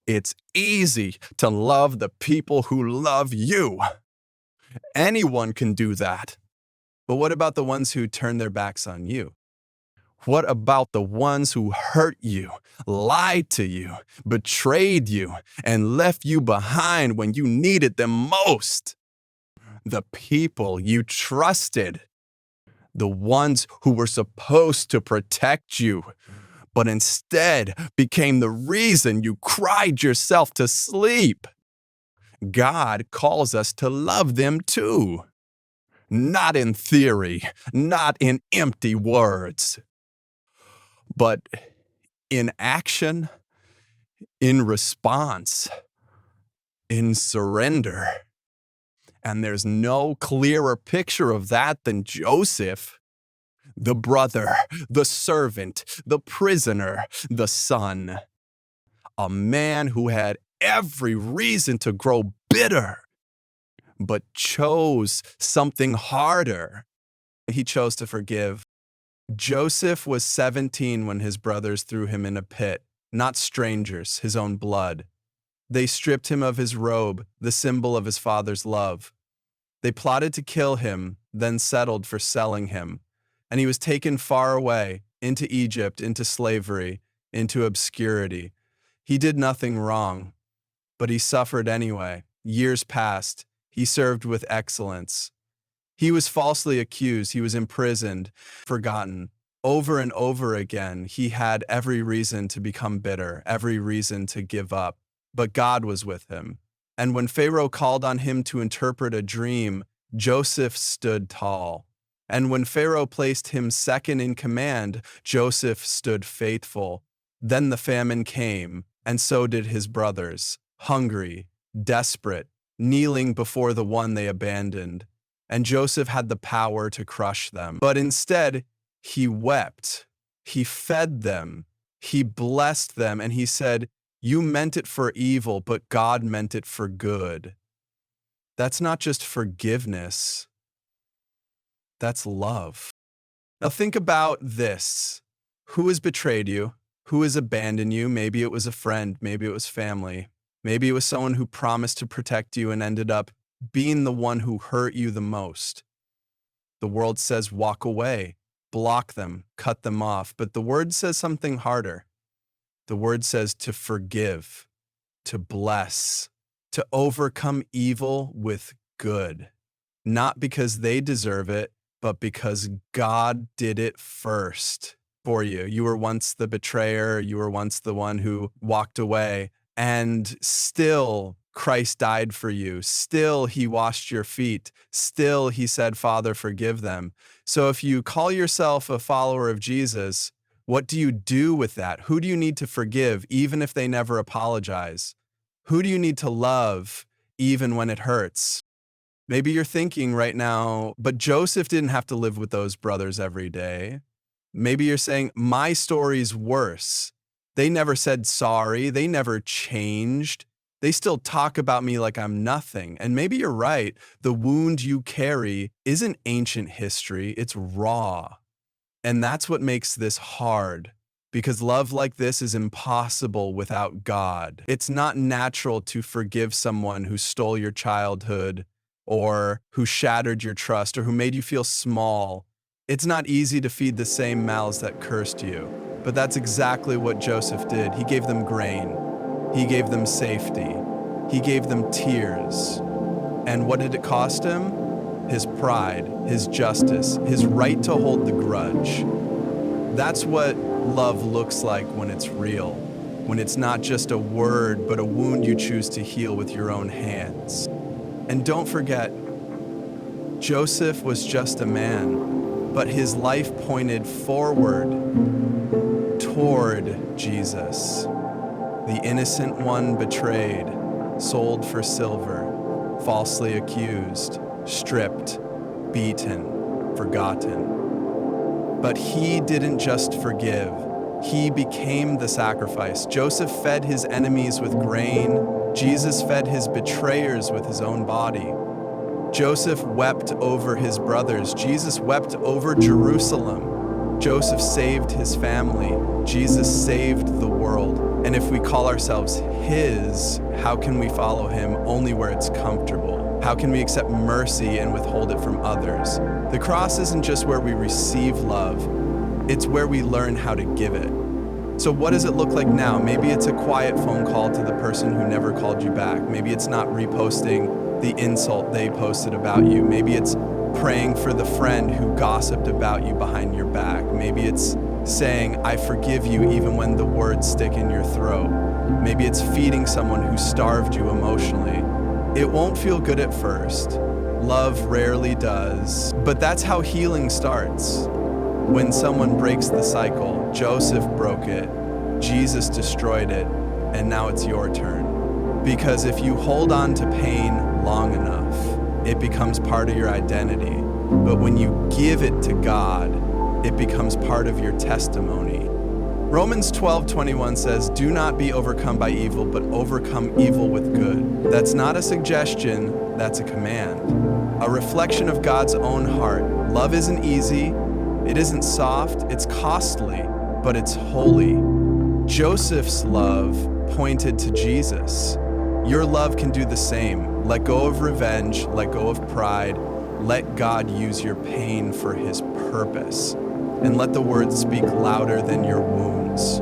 It's easy to love the people who love you. Anyone can do that. But what about the ones who turn their backs on you? What about the ones who hurt you, lied to you, betrayed you, and left you behind when you needed them most? The people you trusted, the ones who were supposed to protect you, but instead became the reason you cried yourself to sleep. God calls us to love them too. Not in theory, not in empty words, but in action, in response, in surrender. And there's no clearer picture of that than Joseph, the brother, the servant, the prisoner, the son. A man who had every reason to grow bitter, but chose something harder. He chose to forgive. Joseph was 17 when his brothers threw him in a pit, not strangers, his own blood. They stripped him of his robe, the symbol of his father's love. They plotted to kill him, then settled for selling him. And he was taken far away, into Egypt, into slavery, into obscurity. He did nothing wrong, but he suffered anyway. Years passed. He served with excellence. He was falsely accused. He was imprisoned, forgotten. Over and over again, he had every reason to become bitter, every reason to give up. But God was with him. And when Pharaoh called on him to interpret a dream, Joseph stood tall. And when Pharaoh placed him second in command, Joseph stood faithful. Then the famine came, and so did his brothers, hungry, desperate, kneeling before the one they abandoned. And Joseph had the power to crush them. But instead, he wept. He fed them. He blessed them, and he said, "You meant it for evil, but God meant it for good." That's not just forgiveness. That's love. Now think about this. Who has betrayed you? Who has abandoned you? Maybe it was a friend. Maybe it was family. Maybe it was someone who promised to protect you and ended up being the one who hurt you the most. The world says walk away, block them, cut them off. But the word says something harder. The word says to forgive, to bless, to overcome evil with good. Not because they deserve it, but because God did it first for you. You were once the betrayer. You were once the one who walked away. And still, Christ died for you. Still, he washed your feet. Still, he said, "Father, forgive them." So if you call yourself a follower of Jesus, what do you do with that? Who do you need to forgive, even if they never apologize? Who do you need to love, even when it hurts? Maybe you're thinking right now, but Joseph didn't have to live with those brothers every day. Maybe you're saying, my story's worse. They never said sorry. They never changed. They still talk about me like I'm nothing. And maybe you're right. The wound you carry isn't ancient history. It's raw. And that's what makes this hard, because love like this is impossible without God. It's not natural to forgive someone who stole your childhood or who shattered your trust or who made you feel small. It's not easy to feed the same mouths that cursed you. But that's exactly what Joseph did. He gave them grain. He gave them safety. He gave them tears. And what did it cost him? His pride, his justice, his right to hold the grudge. That's what love looks like when it's real, when it's not just a word, but a wound you choose to heal with your own hands. And don't forget, Joseph was just a man, but his life pointed forward toward Jesus, the innocent one betrayed, sold for silver, falsely accused, stripped, beaten, forgotten. But he didn't just forgive. He became the sacrifice. Joseph fed his enemies with grain. Jesus fed his betrayers with his own body. Joseph wept over his brothers. Jesus wept over Jerusalem. Joseph saved his family. Jesus saved the world. And if we call ourselves his, how can we follow him only where it's comfortable? How can we accept mercy and withhold it from others? The cross isn't just where we receive love, it's where we learn how to give it. So what does it look like now? Maybe it's a quiet phone call to the person who never called you back. Maybe it's not reposting the insult they posted about you. Maybe it's praying for the friend who gossiped about you behind your back. Maybe it's saying, I forgive you even when the words stick in your throat. Maybe it's feeding someone who starved you emotionally. It won't feel good at first. Love rarely does. But that's how healing starts. When someone breaks the cycle, Joseph broke it, Jesus destroyed it, and now it's your turn. Because if you hold on to pain long enough, it becomes part of your identity. But when you give it to God, it becomes part of your testimony. Romans 12:21 says, do not be overcome by evil, but overcome evil with good. That's not a suggestion, that's a command. A reflection of God's own heart. Love isn't easy, it isn't soft, it's costly, but it's holy. Joseph's love pointed to Jesus. Your love can do the same. Let go of revenge, let go of pride, let God use your pain for his purpose. And let the words speak louder than your wounds.